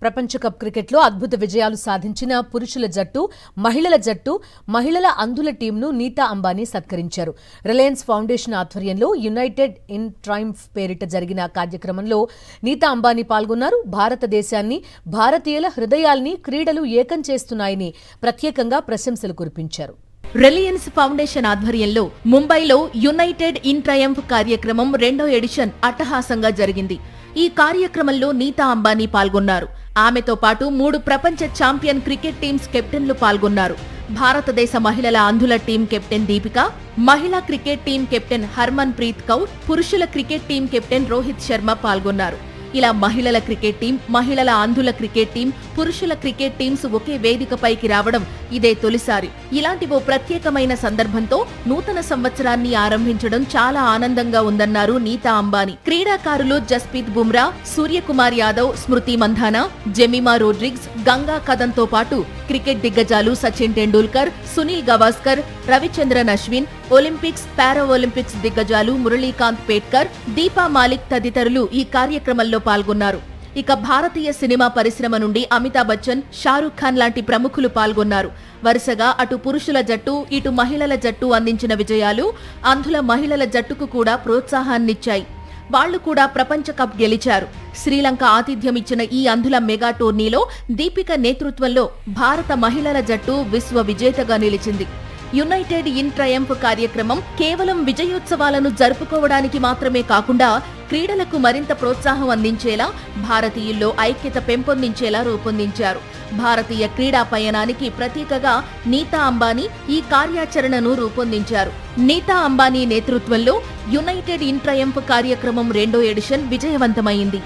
ప్రపంచ కప్ క్రికెట్లో అద్భుత విజయాలు సాధించిన పురుషుల జట్టు, మహిళల అంధుల టీంను నీతా అంబానీ సత్కరించారు. రిలయన్స్ ఫౌండేషన్ ఆధ్వర్యంలో యునైటెడ్ ఇన్ ట్రయంఫ్ పేరిట జరిగిన కార్యక్రమంలో నీతా అంబానీ పాల్గొన్నారు. భారతదేశాన్ని, భారతీయుల హృదయాల్ని క్రీడలు ఏకం చేస్తున్నాయని ప్రత్యేకంగా ప్రశంసలు కురిపించారు. రిలయన్స్ ఫౌండేషన్ ఆధ్వర్యంలో ముంబైలో యునైటెడ్ ఇన్ ట్రయంఫ్ కార్యక్రమం 2వ ఎడిషన్ అట్టహాసంగా జరిగింది. ఈ కార్యక్రమంలో నీతా అంబానీ పాల్గొన్నారు. ఆమెతో పాటు 3 ప్రపంచ ఛాంపియన్ క్రికెట్ టీమ్స్ కెప్టెన్లు పాల్గొన్నారు. భారతదేశ మహిళల అంధుల టీం కెప్టెన్ దీపిక, మహిళా cricket team captain Harmanpreet Kaur, పురుషుల cricket team captain Rohit Sharma పాల్గొన్నారు. ఇలా మహిళల క్రికెట్ టీం, మహిళల అంధుల క్రికెట్ టీం, పురుషుల క్రికెట్ టీమ్స్ ఒకే వేదికపైకి రావడం ఇదే తొలిసారి. ఇలాంటి ఓ ప్రత్యేకమైన సందర్భంతో నూతన సంవత్సరాన్ని ఆరంభించడం చాలా ఆనందంగా ఉందన్నారు నీతా అంబానీ. క్రీడాకారులు జస్ప్రీత్ బుమ్రా, సూర్యకుమార్ యాదవ్, స్మృతి మంధానా, జెమిమా రోడ్రిగ్స్, గంగా కదన్తో పాటు క్రికెట్ దిగ్గజాలు సచిన్ టెండూల్కర్, సునీల్ గవాస్కర్, రవిచంద్రన్ అశ్విన్, ఒలింపిక్స్, పారా ఒలింపిక్స్ దిగ్గజాలు మురళీకాంత్ పేట్కర్, దీపా మాలిక్ తదితరులు ఈ కార్యక్రమంలో పాల్గొన్నారు. ఇక భారతీయ సినిమా పరిశ్రమ నుండి అమితాబ్ బచ్చన్, షారూఖ్ ఖాన్ లాంటి ప్రముఖులు పాల్గొన్నారు. వరుసగా అటు పురుషుల జట్టు, ఇటు మహిళల జట్టు అందించిన విజయాలు అంధుల మహిళల జట్టుకు కూడా ప్రోత్సాహాన్నిచ్చాయి. వాళ్లు కూడా ప్రపంచ కప్ గెలిచారు. శ్రీలంక ఆతిథ్యం ఇచ్చిన ఈ అంధుల మెగా టోర్నీలో దీపిక నేతృత్వంలో భారత మహిళల జట్టు విశ్వ విజేతగా నిలిచింది. యునైటెడ్ ఇన్ ట్రయంఫ్ కార్యక్రమం కేవలం విజయోత్సవాలను జరుపుకోవడానికి మాత్రమే కాకుండా క్రీడలకు మరింత ప్రోత్సాహం అందించేలా, భారతీయుల్లో ఐక్యత పెంపొందించేలా రూపొందించారు. భారతీయ క్రీడా పయనానికి ప్రతీకగా నీతా అంబానీ ఈ కార్యాచరణను రూపొందించారు. నీతా అంబానీ నేతృత్వంలో యునైటెడ్ ఇన్ ట్రయంఫ్ కార్యక్రమం 2వ ఎడిషన్ విజయవంతమైంది.